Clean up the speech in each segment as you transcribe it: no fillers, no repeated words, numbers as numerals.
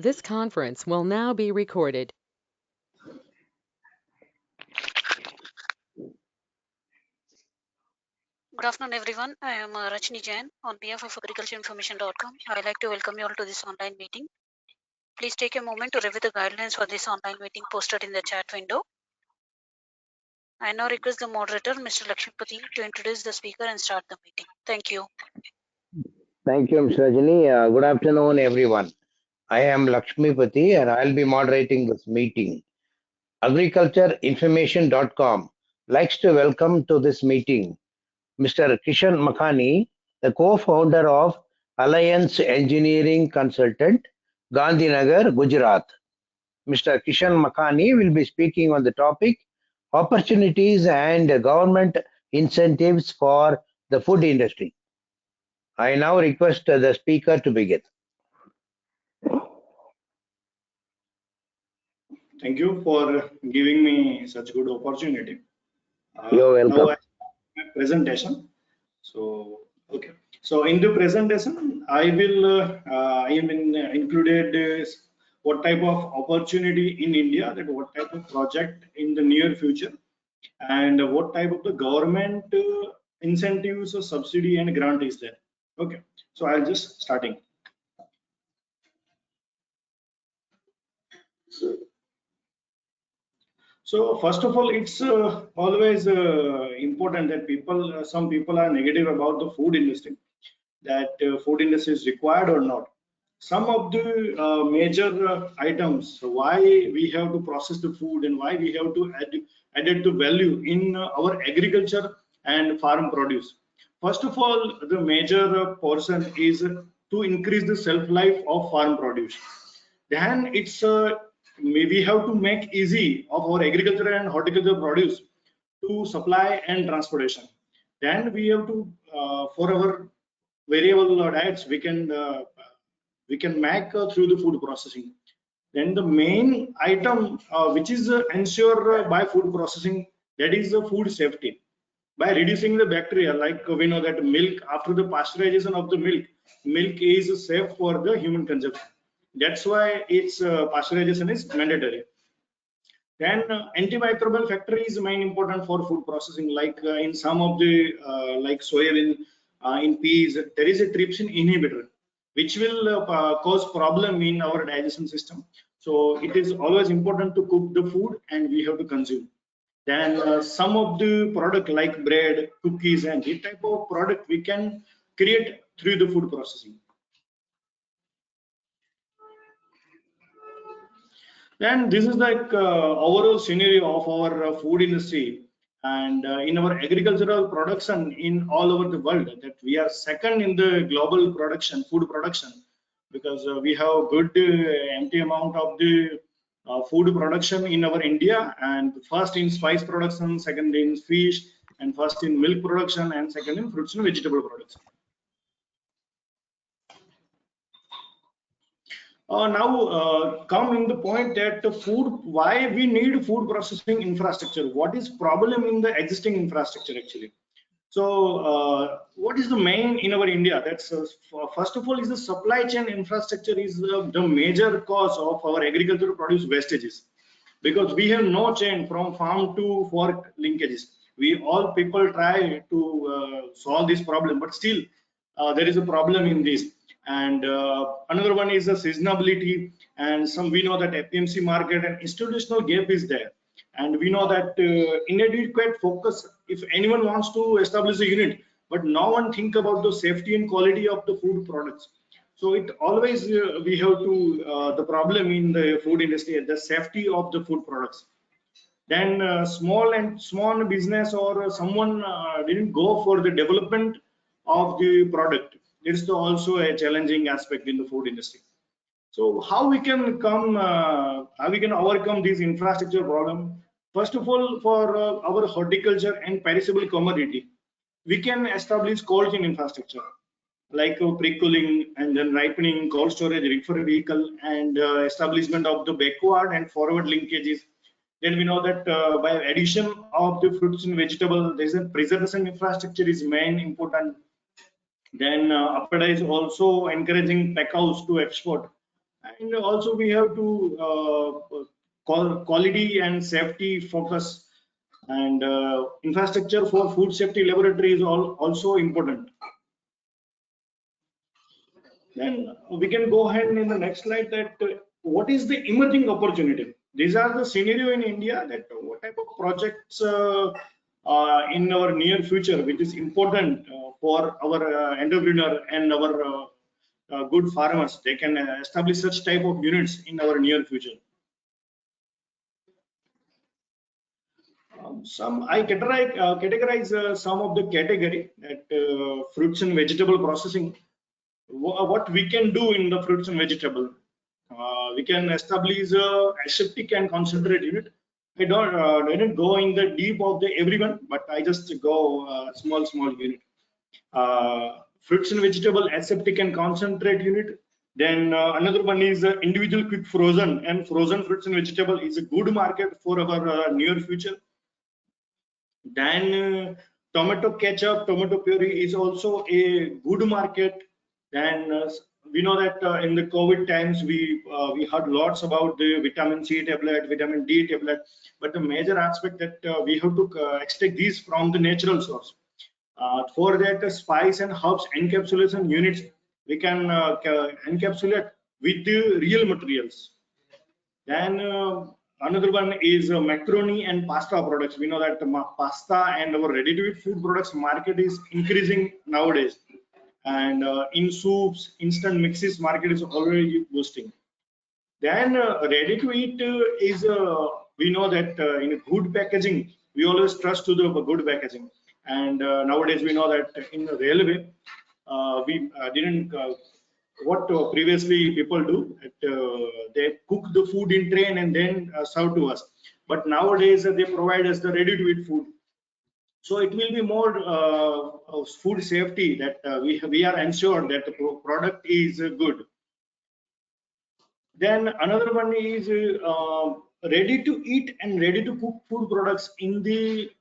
This conference will now be recorded. Good afternoon, everyone. I am Rachni Jain on behalf of agricultureinformation.com. I would like to welcome you all to this online meeting. Please take a moment to review the guidelines for this online meeting posted in the chat window. I now request the moderator, Mr. Lakshmipati, to introduce the speaker and start the meeting. Thank you. Thank you, Ms. Rajani. Good afternoon, everyone. I am Lakshmipati and I'll be moderating this meeting. Agricultureinformation.com likes to welcome to this meeting Mr. Kishan Makani, the co-founder of Alliance Engineering Consultant, Gandhinagar, Gujarat. Mr. Kishan Makani will be speaking on the topic opportunities and government incentives for the food industry. I now request the speaker to begin. Thank you for giving me such good opportunity. You're welcome. Now I my presentation. So okay. So in the presentation, I am included what type of opportunity in India, that what type of project in the near future, and what type of the government incentives or subsidy and grant is there. Okay. So I'll just starting. So first of all, it's always important that some people are negative about the food industry, that food industry is required or not. Some of the major items, why we have to process the food and why we have to add it to value in our agriculture and farm produce. First of all, the major portion is to increase the shelf life of farm produce. Then it's we have to make easy of our agriculture and horticulture produce to supply and transportation. Then we have to for our variable diets we can make through the food processing. Then the main item which is ensured by food processing, that is the food safety. By reducing the bacteria, like we know that milk, after the pasteurization of the milk is safe for the human consumption. That's why its pasteurization is mandatory. Then antimicrobial factor is main important for food processing. Like in some of the like soybean, in peas, there is a trypsin inhibitor, which will cause problem in our digestion system. So it is always important to cook the food and we have to consume. Then some of the product like bread, cookies, and this type of product we can create through the food processing. Then this is like overall scenario of our food industry and in our agricultural production in all over the world, that we are second in the global production, food production, because we have good empty amount of the food production in our India, and first in spice production, second in fish, and first in milk production, and second in fruits and vegetable production. Now come in the point that the food, why we need food processing infrastructure, what is problem in the existing infrastructure actually. So what is the main in our India? That's first of all is the supply chain infrastructure is the major cause of our agricultural produce wastages, because we have no chain from farm to fork linkages. We all people try to solve this problem, but still there is a problem in this. And another one is the seasonability, and some we know that APMC market and institutional gap is there, and we know that inadequate focus, if anyone wants to establish a unit, but no one think about the safety and quality of the food products. So it always we have to the problem in the food industry, the safety of the food products. Then small business or someone didn't go for the development of the product. It's also a challenging aspect in the food industry. So how we can overcome this infrastructure problem? First of all, for our horticulture and perishable commodity, we can establish cold chain infrastructure like pre-cooling and then ripening, cold storage, reefer vehicle, and establishment of the backward and forward linkages. Then we know that by addition of the fruits and vegetables, there is a preservation infrastructure is main important. Then APEDA is also encouraging pack house to export. And also we have to quality and safety focus, and infrastructure for food safety laboratory is also important. Then we can go ahead in the next slide that what is the emerging opportunity. These are the scenario in India that what type of projects in our near future which is important for our entrepreneur and our good farmers. They can establish such type of units in our near future. Some I categorize some of the category that fruits and vegetable processing. What we can do in the fruits and vegetable, we can establish a aseptic and concentrate unit. I didn't go in the deep of the everyone, but I just go small unit. Fruits and vegetable aseptic and concentrate unit. Then another one is individual quick frozen, and frozen fruits and vegetable is a good market for our near future. Then tomato ketchup, tomato puree is also a good market. Then we know that in the COVID times we heard lots about the vitamin C tablet, vitamin D tablet, but the major aspect that we have to extract these from the natural source. For that, spice and herbs encapsulation units we can encapsulate with the real materials. Then another one is macaroni and pasta products. We know that pasta and our ready-to-eat food products market is increasing nowadays, and in soups, instant mixes market is already boosting. Then ready-to-eat is we know that in good packaging we always trust to the good packaging, and nowadays we know that in the railway we didn't what previously people do, they cook the food in train and then serve to us, but nowadays they provide us the ready to eat food, so it will be more food safety that we are ensured that the product is good. Then another one is ready to eat and ready to cook food products in the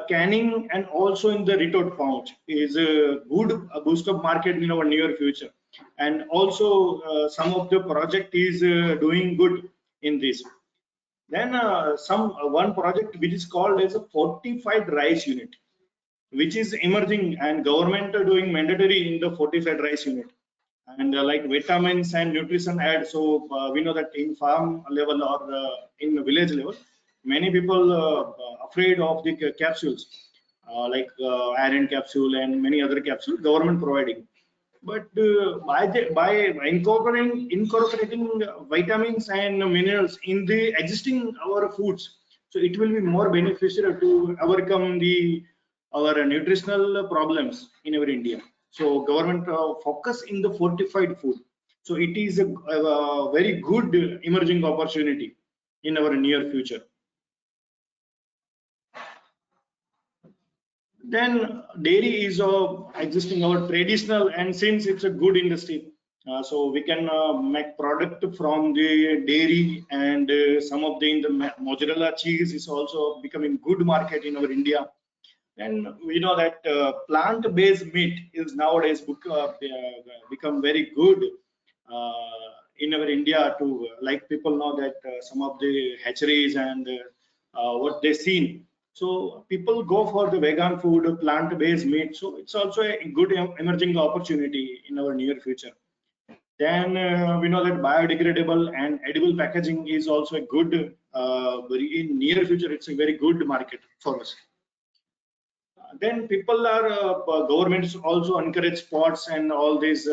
canning and also in the retort pouch is a good boost up market in our near future. And also some of the project is doing good in this. Then one project which is called as a fortified rice unit, which is emerging, and government are doing mandatory in the fortified rice unit, and like vitamins and nutrition add. So we know that in farm level or in village level, many people afraid of the capsules, like iron capsule and many other capsules government providing. But by incorporating vitamins and minerals in the existing our foods, so it will be more beneficial to overcome the our nutritional problems in our India. So government focus in the fortified food. So it is a very good emerging opportunity in our near future. Then dairy is existing our traditional, and since it's a good industry, so we can make product from the dairy, and some of the mozzarella cheese is also becoming good market in our India. And we know that plant-based meat is nowadays become very good in our India too. Like people know that some of the hatcheries and what they seen. So people go for the vegan food, plant-based meat. So it's also a good emerging opportunity in our near future. Then we know that biodegradable and edible packaging is also a good, in near future, it's a very good market for us. Then people are governments also encourage sports and all these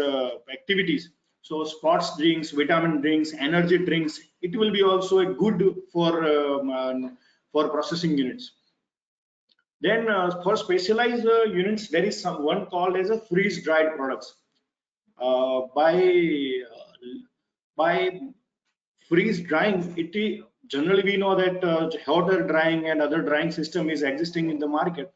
activities. So sports drinks, vitamin drinks, energy drinks, it will be also a good for processing units. Then for specialized units, there is one called as a freeze dried products. By freeze drying, generally we know that water drying and other drying system is existing in the market,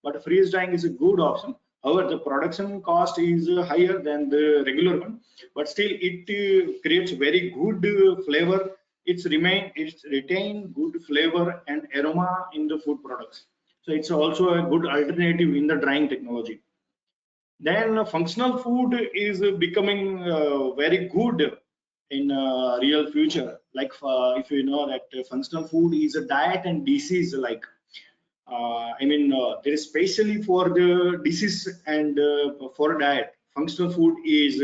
but freeze drying is a good option. However, the production cost is higher than the regular one, but still it creates very good flavor. It's retain good flavor and aroma in the food products. So it's also a good alternative in the drying technology. Then functional food is becoming very good in real future. Like if you know that functional food is a diet and disease like. There is specially for the disease and for diet, functional food is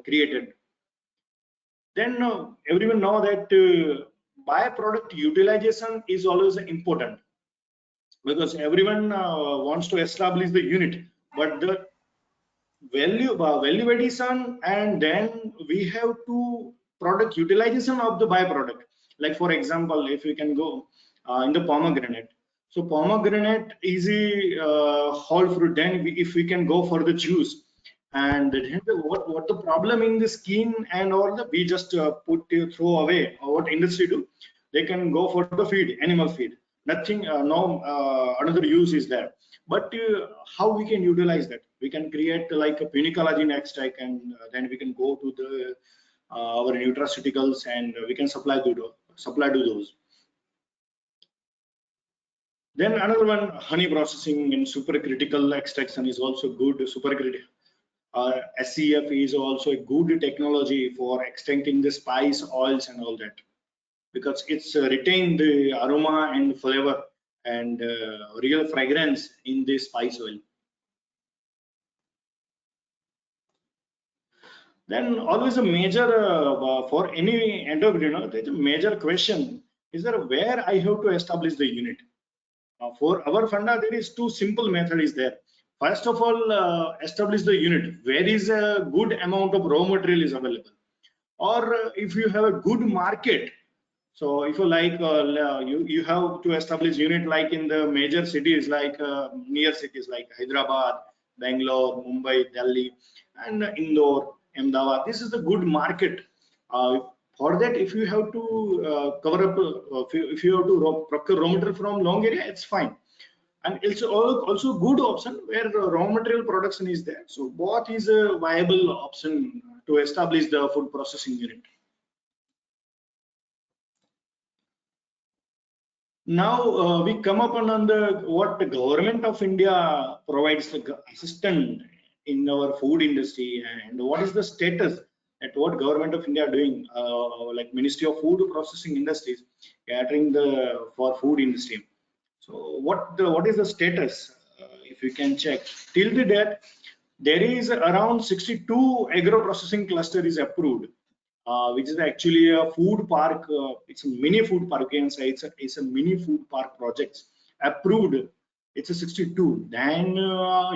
created. Then everyone know that byproduct utilization is always important because everyone wants to establish the unit, but the value addition, and then we have to product utilization of the byproduct. Like for example, if we can go in the pomegranate, so pomegranate is a whole fruit. Then if we can go for the juice, and then what the problem in the skin and all the we just throw away, or what industry do, they can go for the feed, animal feed, nothing, no another use is there. But how we can utilize that? We can create like a puniculagin extract, and then we can go to the our nutraceuticals, and we can supply to those. Then another one, honey processing and supercritical extraction is also good. Supercritical SCF is also a good technology for extracting the spice oils and all that, because it's retain the aroma and flavor and real fragrance in the spice oil. Then always a major for any entrepreneur, there's a major question is there where I have to establish the unit. For our funda, there is two simple method is there. First of all, establish the unit where is a good amount of raw material is available, or if you have a good market. So if you like, you have to establish unit like in the major cities, like near cities like Hyderabad, Bangalore, Mumbai, Delhi, and Indore, Ahmedabad. This is the good market. For that, if you have to cover up, if you have to procure raw material from long area, it's fine. And it's also good option where raw material production is there. So both is a viable option to establish the food processing unit. Now we come up on the what the government of India provides the assistance in our food industry, and what is the status at what government of India doing, like Ministry of Food Processing Industries catering the for food industry. So what is the status? If you can check till the date, there is around 62 agro processing cluster is approved, which is actually a food park. It's a mini food park. You can say it's a mini food park projects approved. It's a 62. Then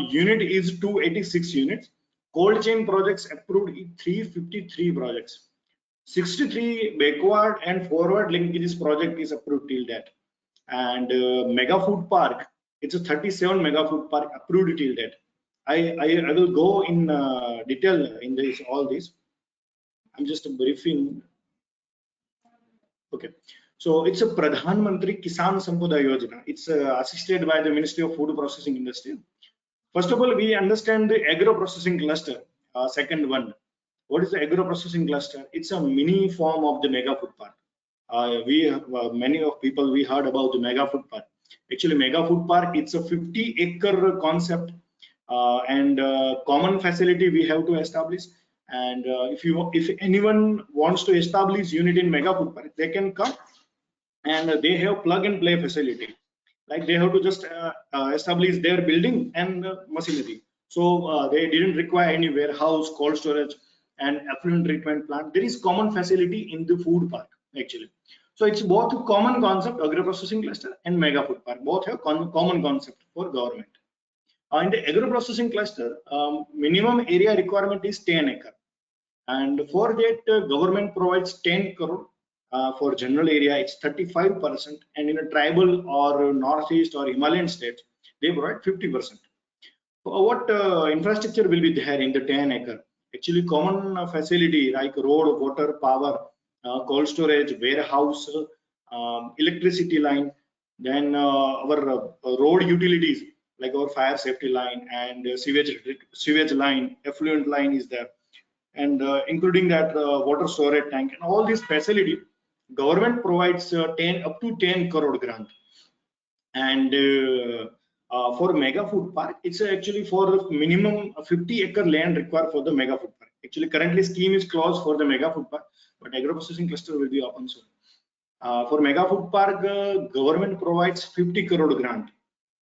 unit is 286 units. Cold chain projects approved 353 projects. 63 backward and forward linkages project is approved till that. And mega food park, it's a 37 mega food park approved till that. I will go in detail in this all this. I'm just briefing. Okay, so it's a Pradhan Mantri Kisan Sampada Yojana. It's assisted by the Ministry of Food Processing Industry. First of all, we understand the agro processing cluster. Second one, what is the agro processing cluster? It's a mini form of the mega food park. Many of people we heard about the mega food park. Actually, mega food park, it's a 50-acre concept, and common facility we have to establish. And if anyone wants to establish unit in mega food park, they can come, and they have plug and play facility. Like they have to just establish their building and machinery. So they didn't require any warehouse, cold storage, and effluent treatment plant. There is common facility in the food park actually. So it's both a common concept, agro processing cluster and mega food park. Both have common concept for government. In the agro processing cluster, minimum area requirement is 10 acre. And for that, government provides 10 crore. For general area, it's 35%. And in a tribal or northeast or Himalayan states, they provide 50%. What infrastructure will be there in the 10 acre? Actually, common facility like road, water, power, cold storage, warehouse, electricity line, then our road utilities like our fire safety line and sewage line, effluent line is there, and including that water storage tank and all these facility. Government provides 10 up to 10 crore grant, and for mega food park, it's actually for minimum 50-acre land required for the mega food park. Actually, currently scheme is closed for the mega food park, but agro processing cluster will be open soon. For mega food park, government provides 50 crore grant,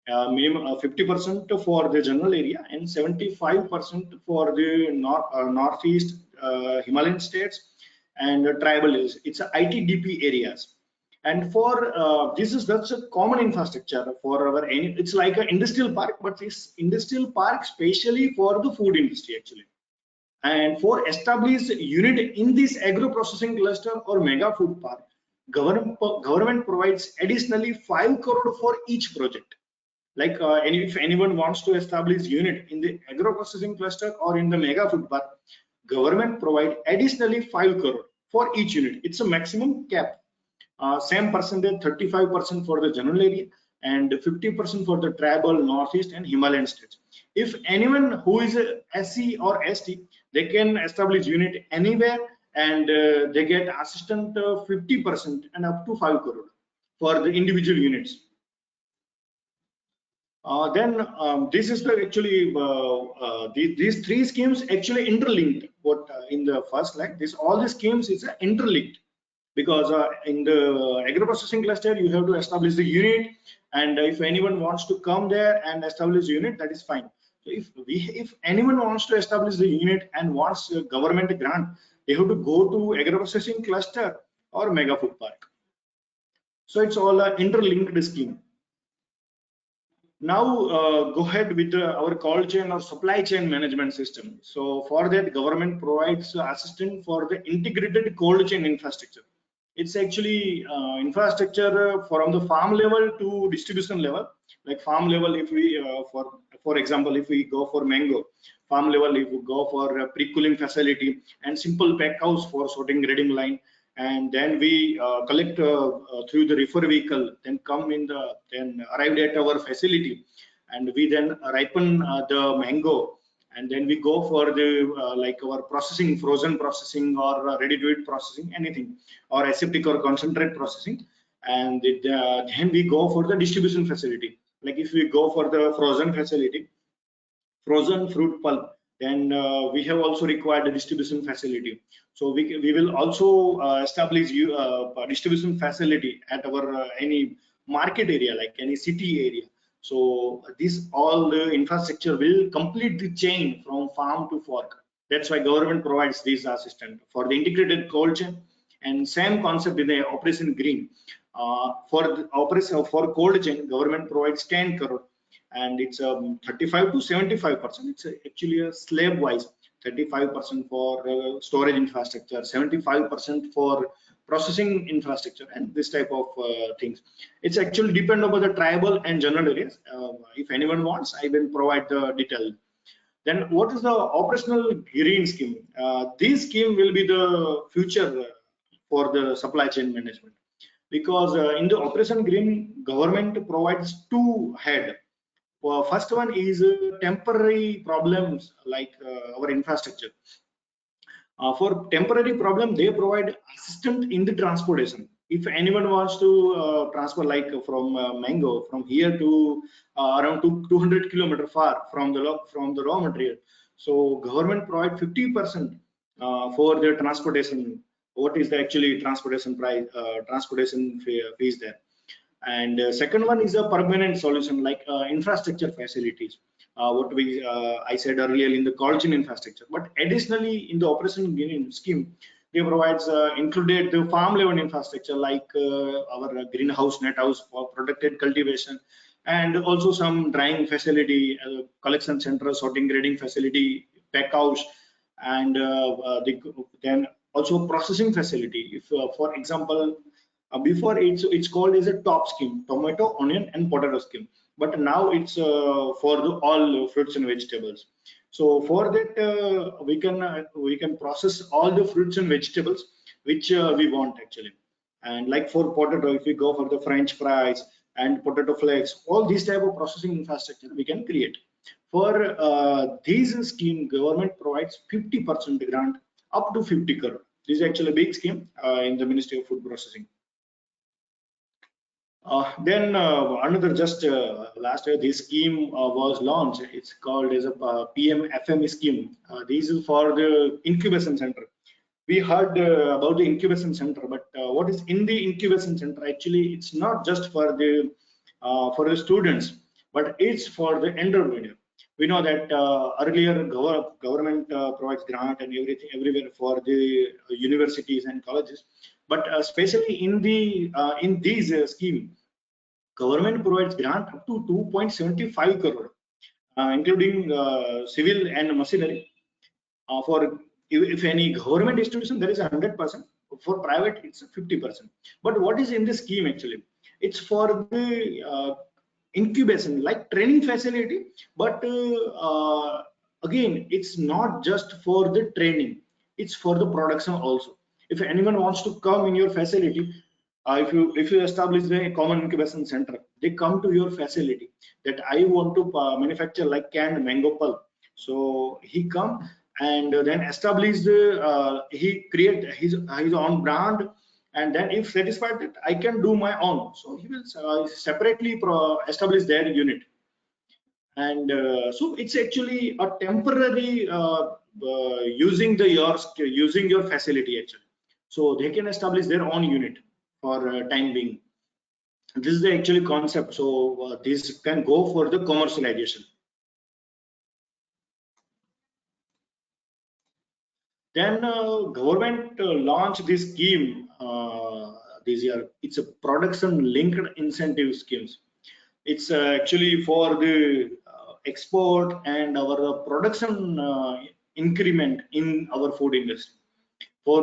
minimum 50% for the general area and 75% for the northeast Himalayan states and tribal areas. It's a ITDP areas. And for that's a common infrastructure for our. It's like an industrial park, but this industrial park specially for the food industry actually. And for established unit in this agro processing cluster or mega food park, government provides additionally 5 crore for each project. Like if anyone wants to establish unit in the agro processing cluster or in the mega food park, government provide additionally 5 crore for each unit. It's a maximum cap. Same percentage, 35% for the general area and 50% for the tribal, northeast and Himalayan states. If anyone who is a SC or ST, they can establish unit anywhere and they get assistant 50% and up to 5 crore for the individual units. This is the actually these three schemes actually interlinked. What in the first slide, all the schemes is interlinked, because in the agro processing cluster you have to establish the unit, and if anyone wants to come there and establish the unit, that is fine. So if anyone wants to establish the unit and wants a government grant, they have to go to agro processing cluster or mega food park. So it's all an interlinked scheme. Now go ahead with our cold chain or supply chain management system. So for that, government provides assistance for the integrated cold chain infrastructure. It's actually infrastructure from the farm level to distribution level. Like farm level, if we for example, if we go for mango, farm level if we go for a pre-cooling facility and simple pack house for sorting grading line, and then we collect through the reefer vehicle, then arrived at our facility, and we then ripen the mango, and then we go for the like our processing, frozen processing or ready to eat processing, anything, or aseptic or concentrate processing, and then we go for the distribution facility. Like if we go for the frozen facility, frozen fruit pulp, then we have also required a distribution facility. So we will also establish a distribution facility at our any market area, like any city area. So this all the infrastructure will complete the chain from farm to fork. That's why government provides this assistance for the integrated cold chain. And same concept in the operation green. For the operation for cold chain, government provides 10 crore, and it's 35 to 75%. It's actually a slab wise. 35% for storage infrastructure, 75% for processing infrastructure, and this type of things. It's actually depend upon the tribal and general areas. If anyone wants, I will provide the detail. Then what is the operational green scheme? This scheme will be the future for the supply chain management, because in the operation green, government provides two head. First one is temporary problems like our infrastructure. For temporary problem, they provide assistance in the transportation. If anyone wants to transfer, like from mango from here to around 200 kilometer far from the raw material, so government provide 50% for their transportation. What is the actually transportation price, transportation fees there? And second one is a permanent solution, like infrastructure facilities, what I said earlier in the cold chain infrastructure. But additionally, in the operation green scheme, they provides included the farm level infrastructure, like our greenhouse, net house for protected cultivation, and also some drying facility, collection center, sorting grading facility, pack house, and then also processing facility. If for example, before it's called as a top scheme, tomato, onion and potato scheme, but now it's for all fruits and vegetables. So for that we can process all the fruits and vegetables which we want actually. And like for potato, if we go for the french fries and potato flakes, all these type of processing infrastructure we can create. For these scheme, government provides 50% grant up to 50 crore. This is actually a big scheme in the Ministry of Food Processing. Then another just last year this scheme was launched. It's called as a PM FME scheme. This is for the incubation center. We heard about the incubation center, but what is in the incubation center? Actually, it's not just for the students, but it's for the entrepreneur. We know that earlier government provides grant and everything everywhere for the universities and colleges, but especially in these scheme, government provides grant up to 2.75 crore, including civil and machinery. For if any government institution, there is 100%. For private, it's 50%. But what is in this scheme actually? It's for the incubation, like training facility. But again, it's not just for the training; it's for the production also. If anyone wants to come in your facility, if you establish a common incubation center, they come to your facility that I want to manufacture like canned mango pulp. So he come and then establish he create his own brand, and then if satisfied that I can do my own, so he will separately establish their unit. And so it's actually a temporary using your facility actually, so they can establish their own unit for time being. This is the actually concept. So this can go for the commercialization. Then government launched this scheme this year. It's a production linked incentive schemes. It's actually for the export and our production increment in our food industry. For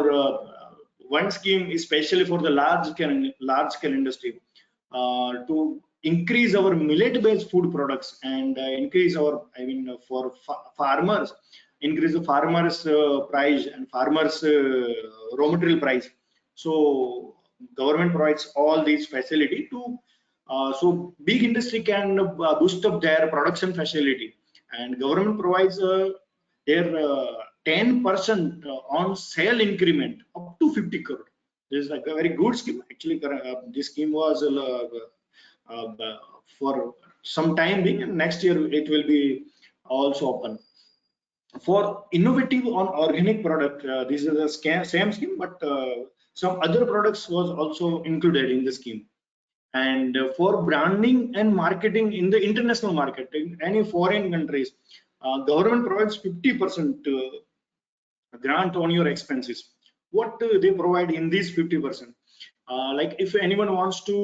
one scheme, especially for the large scale industry, to increase our millet-based food products and increase our, I mean, for farmers, increase the farmers' price and farmers' raw material price. So government provides all these facility to so big industry can boost up their production facility, and government provides their 10% on sale increment up to 50 crore. This is like a very good scheme. Actually, this scheme was for some time being, and next year it will be also open. For innovative on organic product, this is the same scheme, but some other products was also included in the scheme. And for branding and marketing in the international market, in any foreign countries, government provides 50% grant on your expenses. What they provide in these 50%? Like if anyone wants to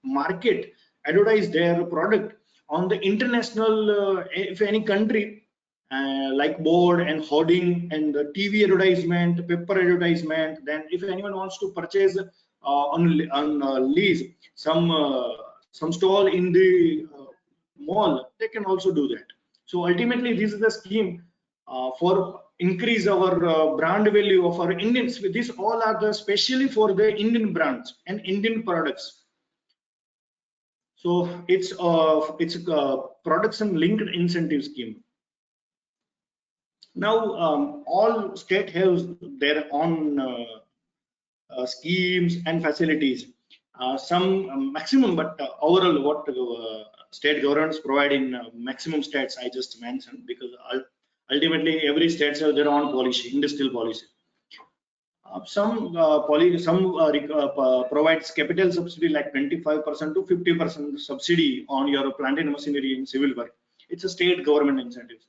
market, advertise their product on the international, if any country, like board and hoarding and the TV advertisement, paper advertisement. Then if anyone wants to purchase on lease some stall in the mall, they can also do that. So ultimately, this is the scheme for increase our brand value of our Indians. These all are the specially for the Indian brands and Indian products. So it's a production linked incentive scheme. Now all state has their own schemes and facilities. Some maximum, but overall, what state governments provide in maximum states I just mentioned, because ultimately every state has their own policy, industrial policy. Some provides capital subsidy like 25% to 50% subsidy on your plant and machinery in civil work. It's a state government incentive.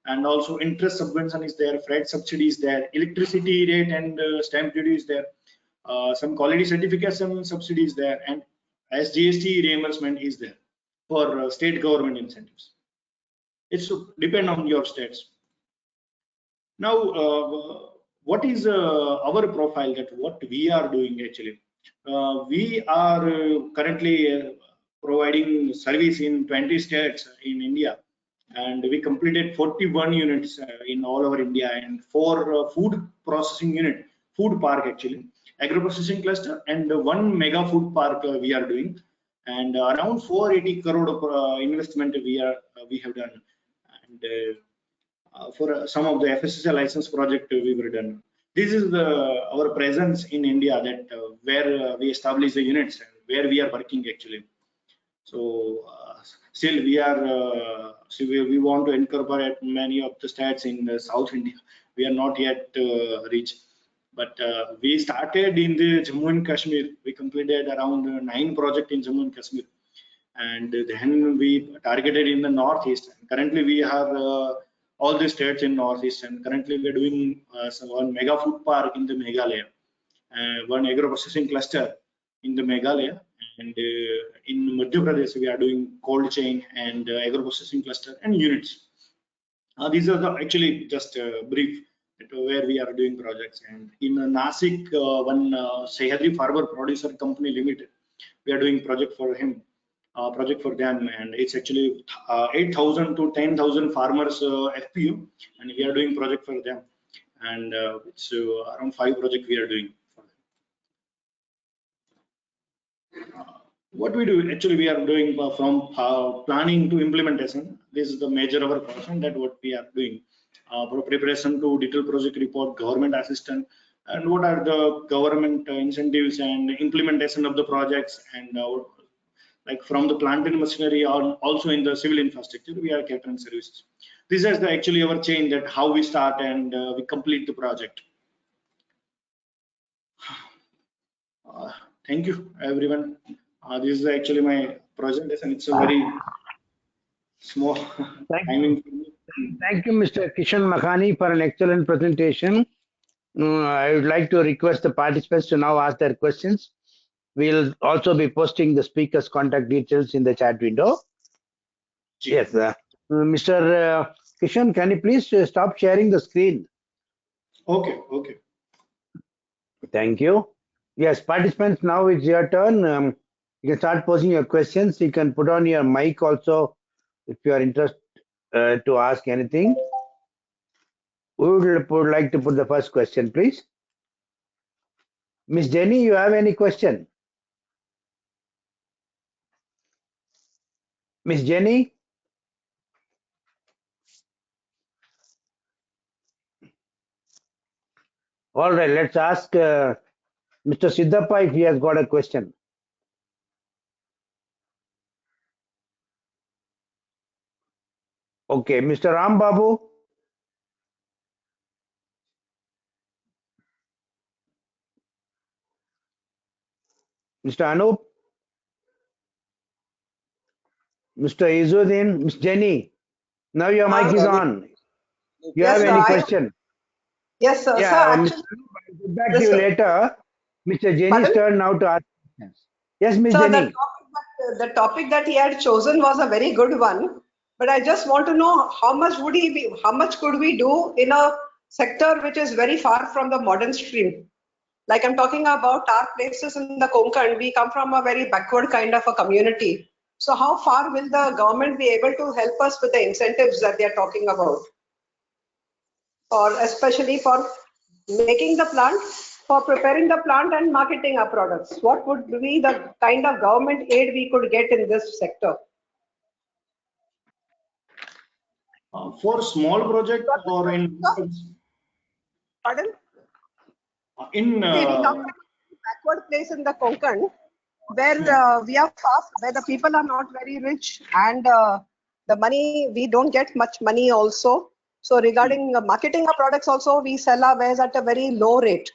And also interest subvention is there, freight subsidy is there, electricity rate and stamp duty is there, some quality certification subsidy is there, and as GST reimbursement is there for state government incentives. It's depend on your states. Now, what is our profile, that what we are doing actually? We are currently providing service in 20 states in India, and we completed 41 units in all over India, and 4 food processing unit, food park actually, agro processing cluster, and 1 mega food park we are doing, and around 480 crore of investment we have done, and for some of the FSSAI license project we were done. this is our presence in India, that where we establish the units and where we are working actually. So still we want to incorporate many of the states in South India. We are not yet reached, but we started in the Jammu and Kashmir. We completed around 9 projects in Jammu and Kashmir, and then we targeted in the northeast. Currently we have all the states in northeast, and currently we are doing one mega food park in the Meghalaya, one agro processing cluster in the Meghalaya, and in Madhya Pradesh we are doing cold chain and agro processing cluster and units. These are the actually just brief where we are doing projects. And in Nasik, one Sahyadri Farmer Producer Company Limited, we are doing project for him, project for them, and it's actually 8,000 to 10,000 farmers FPU, and we are doing project for them, and it's around 5 projects we are doing for them. What we do actually, we are doing from planning to implementation. This is the major our portion that what we are doing, for preparation to detailed project report, government assistance, and what are the government incentives and implementation of the projects, and like from the plant and machinery, or also in the civil infrastructure we are catering services. This is the actually our chain, that how we start and we complete the project. Thank you everyone. This is actually my presentation. It's a very small timing. Thank you, Mr. Kishan Makani, for an excellent presentation. I would like to request the participants to now ask their questions. We'll also be posting the speaker's contact details in the chat window. Yes, Mr. Kishan, can you please stop sharing the screen? Okay. Thank you. Yes, participants, now it's your turn. You can start posing your questions. You can put on your mic also if you are interested to ask anything. Who would like to put the first question, please? Miss Jenny, you have any question? Miss Jenny? All right, let's ask Mr. Siddhappa if he has got a question. Okay, Mr. Ram Babu? Mr. Anup? Mr. Izuddin? Miss Jenny? Now your mic is on. You Yes, have sir, any question? Yes, sir. Yeah, Sir, Mr. actually, Anup, I'll get back yes, to you sir. later. Mr. Jenny's Pardon? turn now to ask questions. Yes, Miss Sir, Jenny. the topic that he had chosen was a very good one. But I just want to know how much could we do in a sector which is very far from the modern stream? Like I'm talking about our places in the Konkan, we come from a very backward kind of a community. So how far will the government be able to help us with the incentives that they are talking about? Or especially for making the plant, for preparing the plant and marketing our products? What would be the kind of government aid we could get in this sector? For small project or in Pardon? in See, we come from a backward place in the Konkan, where we are far, where the people are not very rich, and the money, we don't get much money also. So regarding marketing our products also, we sell our wares at a very low rate.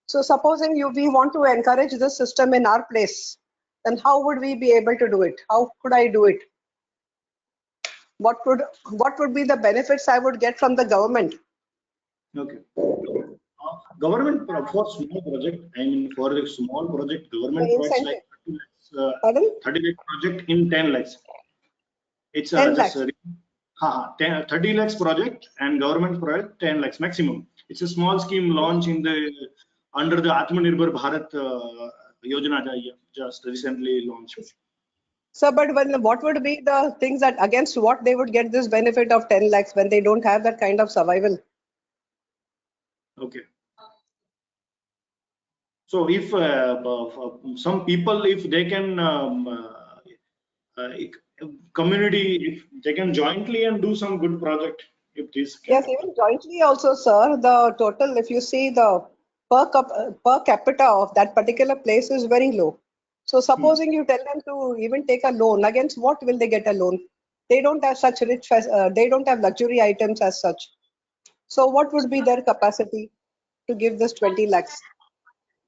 So supposing we want to encourage this system in our place, then how would we be able to do it? How could I do it? What would be the benefits I would get from the government? Okay. Government for small project, I mean for a small project, government The provides like incentive. Pardon? 30 lakh project in 10 lakhs. It's 10 just lakhs. 30 lakhs project, and government provides 10 lakhs maximum. It's a small scheme launched in the under the Atmanirbhar Bharat Yojana, just recently launched. So, but what would be the things that against what they would get this benefit of 10 lakhs when they don't have that kind of survival? Okay. So if some people, if they can community, if they can jointly and do some good project, if this can Yes, happen. even jointly also, sir, the total, if you see the per capita of that particular place is very low. So Hmm. supposing you tell them to even take a loan, against what will they get a loan? They don't have such they don't have luxury items as such. So what would be their capacity to give this 20 lakhs?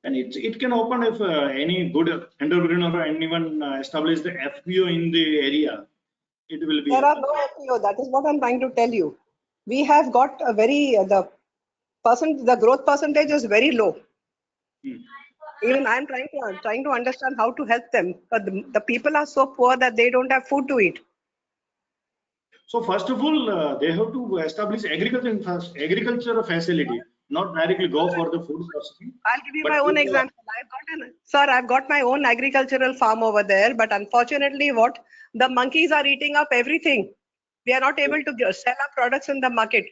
And it can open if any good entrepreneur or anyone establish the FPO in the area, it will be There are happen. no FPO. That is what I'm trying to tell you. We have got a very the growth percentage is very low. Hmm. Even I'm trying to understand how to help them. But the people are so poor that they don't have food to eat. So first of all, they have to establish agriculture facility, not directly go for the food processing, I'll give you but my own with the, example. I've got my own agricultural farm over there, but unfortunately, what the monkeys are eating up everything. We are not able to sell our products in the market.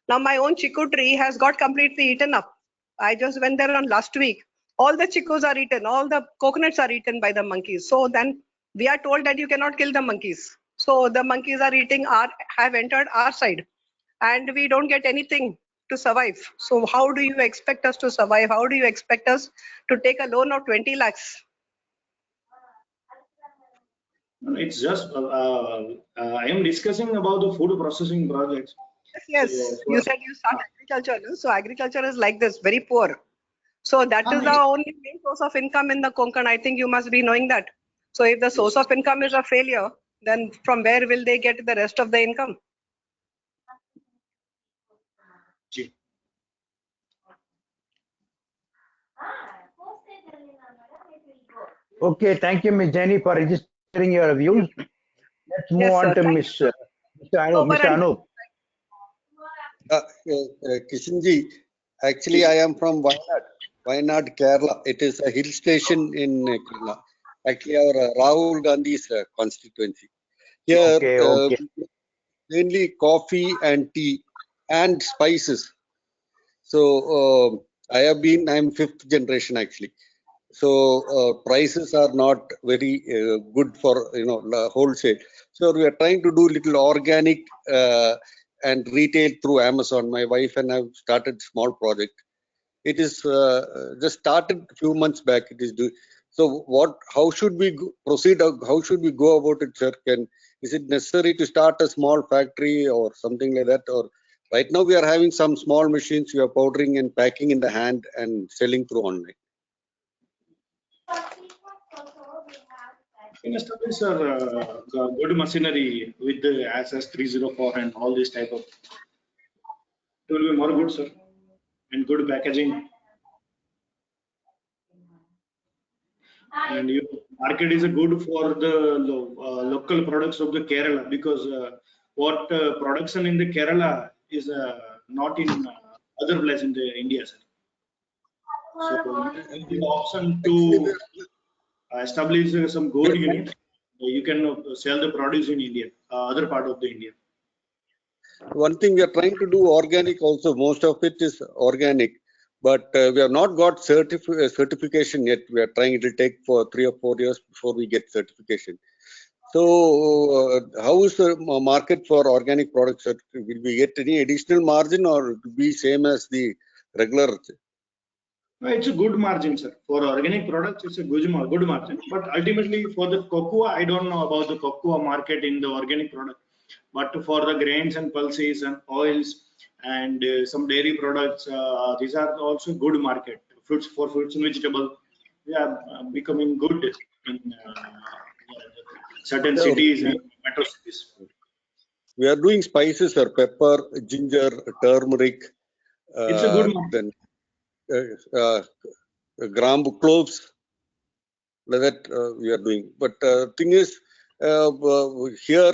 Now, my own chiku tree has got completely eaten up. I just went there on last week. All the chicos are eaten, all the coconuts are eaten by the monkeys. So then we are told that you cannot kill the monkeys. So the monkeys are have entered our side, and we don't get anything to survive. So how do you expect us to survive? How do you expect us to take a loan of 20 lakhs? it's just I am discussing about the food processing projects. Yes, So yes. for You said you start agriculture. No? So agriculture is like this, very poor. So that is the uh, only main source of income in the Konkan. I think you must be knowing that. So if the source yes. of income is a failure, then from where will they get the rest of the income? Ji. Okay, thank you, Ms. Jenny, for registering your views. Let's move on Yes, to sir. Thank you, sir. Mr. Anup. Sober Mr. and Anup. Kishanji, actually, I am from Wayanad, Kerala. It is a hill station in Kerala. Actually, our Rahul Gandhi's constituency. Here, Okay, okay. mainly coffee and tea and spices. So, I'm fifth generation actually. So prices are not very good for wholesale. So we are trying to do little organic and retail through Amazon. My wife and I have started small project. It is just started a few months back. It is do. So what? How should we proceed? How should we go about it, sir? Is it necessary to start a small factory or something like that? Or right now we are having some small machines. We are powdering and packing in the hand and selling through online. Can establish good machinery with the SS 304 and all this type of. It will be more good, sir, and good packaging. And you market is a good for the local products of the Kerala because what production in the Kerala is not in other place in the India, sir. So you have the option Actually, to establish some good unit. You can sell the produce in India, other part of the India. one thing we are trying to do organic also. Most of it is organic, but we have not got certification yet. We are trying. It will take for 3 or 4 years before we get certification. So how is the market for organic products? Will we get any additional margin, or it will be same as the regular? It's a good margin, sir. For organic products, it's a good margin. But ultimately, for the cocoa, I don't know about the cocoa market in the organic product. But for the grains and pulses and oils and some dairy products, these are also good market. Fruits and vegetable, they are becoming good in certain So cities and metro cities. we are doing spices, or pepper, ginger, turmeric, It's a good market. then uh, gram cloves, like that we are doing. But thing is, here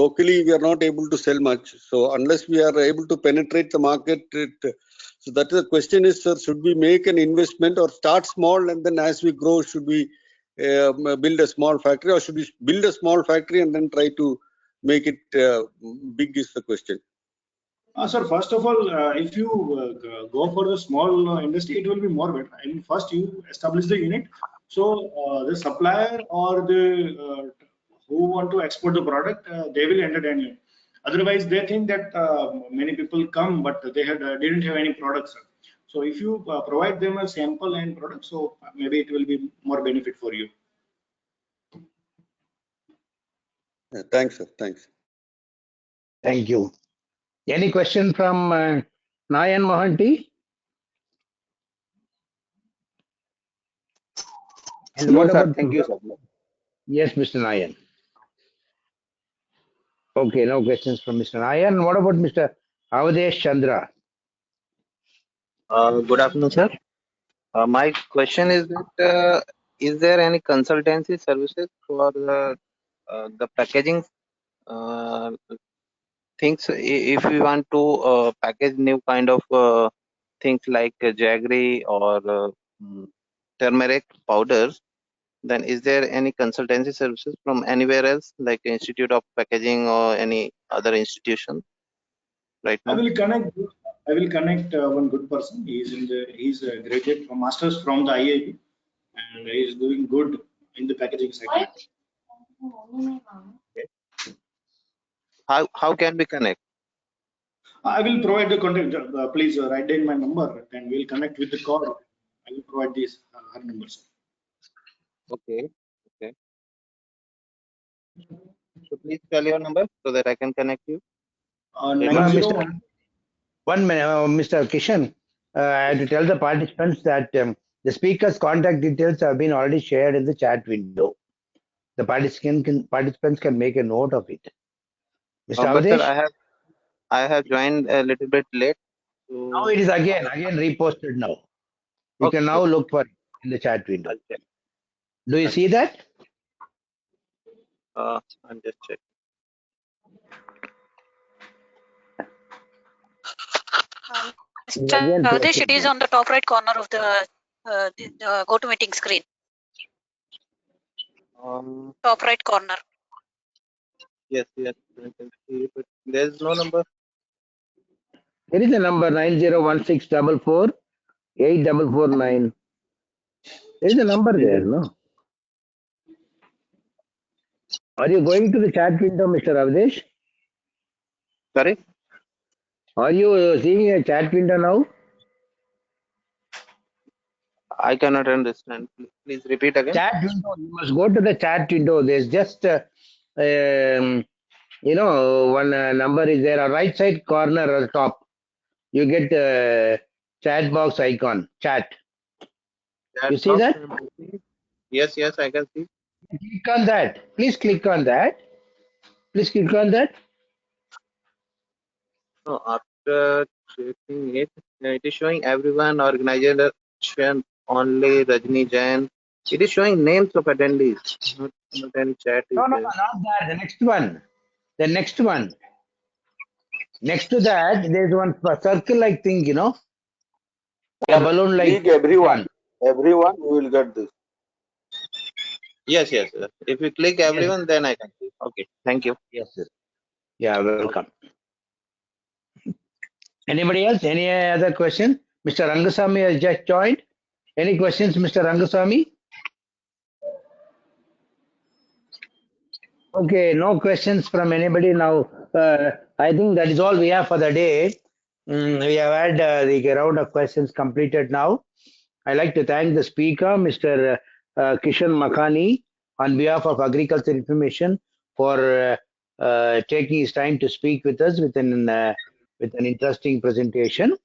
locally we are not able to sell much. So unless we are able to penetrate the market, so that is the question is, sir, should we make an investment or start small, and then as we grow, should we build a small factory, or should we build a small factory and then try to make it big? Is the question. Sir, first of all, if you go for the small industry, it will be more better. I mean, first you establish the unit. So the supplier or the who want to export the product, they will entertain you. Otherwise, they think that many people come, but they didn't have any products. So if you provide them a sample and product, so maybe it will be more benefit for you. Thanks, sir. Thanks. Thank you. Any question from Nayan Mohanty? And No, what sir. about Thank you, sir. yes, Mr. Nayan? Okay, no questions from Mr. Nayan. What about Mr. Avadesh Chandra? Good afternoon, sir. My question is that is there any consultancy services for the packaging uh, things? If we want to package new kind of things like jaggery or turmeric powders, then is there any consultancy services from anywhere else, like Institute of Packaging or any other institution right I now? will connect. I will connect one good person. He's a graduate from masters from the IIT, and he is doing good in the packaging segment. How can we connect? I will provide the contact. Please write down my number, and we'll connect with the call. I will provide these her numbers. Okay. Okay. So please tell your number so that I can connect you. 901. One minute, Mr. Kishan. I have to tell the participants that the speaker's contact details have been already shared in the chat window. The participants can make a note of it. Mr. But sir, Avadesh? I have joined a little bit late. Now So it is again reposted now. You can okay, now okay. look for it in the chat window. I'll check. Do you see that? I'll just check. Mr. Again Avadesh, it posted is now. on the top right corner of the GoToMeeting screen. Top right corner. Yes, yes, I can see, but there's no number. There is a number 9016448449. There is a number there, no? Are you going to the chat window, Mr. Avadesh? Sorry, Are you seeing a chat window now? I cannot understand. Please repeat again. Chat window. You must go to the chat window. There's just, one number is there. A right side corner at the top. You get chat box icon. Chat. Chat You see box. that? Yes, yes, I can see. Click on that. Please click on that. Please click on that. No, after checking it, it is showing everyone, organization only, Rajni Jain. It is showing names of attendees. Not any chat is No, there. not that. The next one. The next one. Next to that, there's one circle-like thing, a balloon-like Click everyone. one. Everyone, you will get this. Yes, yes. If you click Yes. everyone, then I can see. Okay, thank you. Yes, sir. Yeah, welcome. Anybody else? Any other question? Mr. Rangasamy has just joined. Any questions, Mr. Rangasamy? Okay, no questions from anybody now. I think that is all we have for the day. We have had the round of questions completed now. I'd like to thank the speaker, Mr. Kishan Makani, on behalf of Agriculture Information for taking his time to speak with us with an interesting presentation.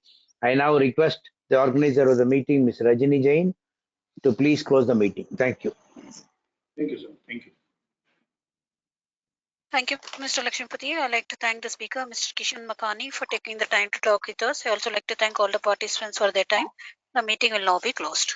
I now request the organizer of the meeting, Ms. Rajini Jain, to please close the meeting. Thank you. Thank you, sir. Thank you. Thank you, Mr. Lakshmipati. I'd like to thank the speaker, Mr. Kishan Makani, for taking the time to talk with us. I also like to thank all the participants for their time. The meeting will now be closed.